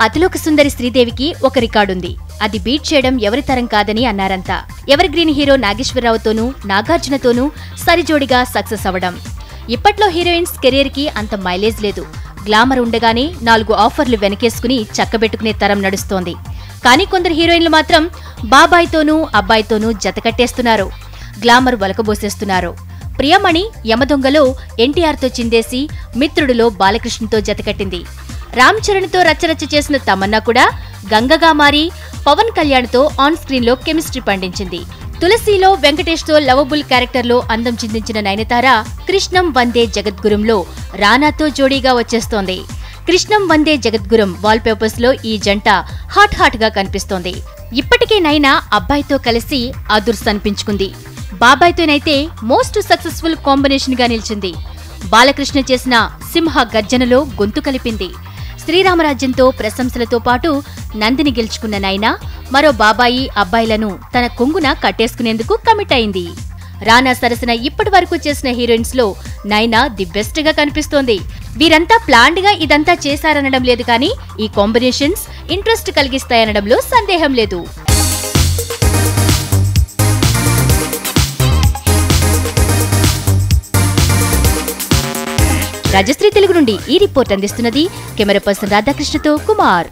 అతిలోక సుందరి శ్రీదేవికి ఒక రికార్డుంది. అది బీట్ చేయడం ఎవరి తరం కాదని అన్నారంతా. ఎవర్ గ్రీన్ హీరో నాగేశ్వరరావుతోనూ నాగార్జునతోనూ సరిజోడిగా సక్సెస్ అవ్వడం. ఇప్పట్లో హీరోయిన్స్ కెరీర్ కి అంత మైలేజ్ లేదు. గ్లామర్ ఉండగానే 4 ఆఫర్లు వెనకేసుకుని చక్కబెట్టుకునే తరం నడుస్తోంది. కానీ కొందరు హీరోయిన్లు మాత్రం బాబాయ్తోనూ అబ్బాయితోనూ జతకట్టేస్తున్నారు. గ్లామర్ వలకబోసేస్తున్నారు. ప్రియమణి యమదొంగలో ఎన్టీఆర్తో చిందేసి మిత్రుడులో బాలకృష్ణతో జతకట్టింది. రామ్ చరణ్తో రచ్చరచ్చ చేసిన తమన్నా కూడా గంగగా మారి పవన్ కళ్యాణ్తో ఆన్ స్క్రీన్లో కెమిస్ట్రీ పండించింది. తులసిలో వెంకటేష్తో లవబుల్ క్యారెక్టర్లో అందం చిందించిన నయనతార కృష్ణం వందే జగద్గురుంలో రానాతో జోడీగా వచ్చేస్తోంది. కృష్ణం వందే జగద్గురం వాల్ పేపర్స్ లో ఈ జంట హాట్ గా కనిపిస్తోంది. ఇప్పటికే నైనా అబ్బాయితో కలిసి అదుర్స్ అనిపించుకుంది. బాబాయ్తోనైతే మోస్ట్ సక్సెస్ఫుల్ కాంబినేషన్ గా నిలిచింది. బాలకృష్ణ చేసిన సింహ గర్జనలో గొంతు కలిపింది. శ్రీరామరాజ్యంతో ప్రశంసలతో పాటు నందిని గెలుచుకున్న నైనా మరో బాబాయి అబ్బాయిలను తన కొంగున కట్టేసుకునేందుకు కమిట్ అయింది. రానా సరసన ఇప్పటి వరకు చేసిన హీరోయిన్స్ లో నైనా ది బెస్ట్ గా కనిపిస్తోంది. వీరంతా ప్లాన్డ్ గా ఇదంతా చేశారనడం లేదు, కానీ ఈ కాంబినేషన్స్ ఇంట్రెస్ట్ కలిగిస్తాయనడంలో సందేహం లేదు. రాజశ్రీ తెలుగు నుండి ఈ రిపోర్ట్ అందిస్తున్నది కెమెరా పర్సన్ రాధాకృష్ణతో కుమార్.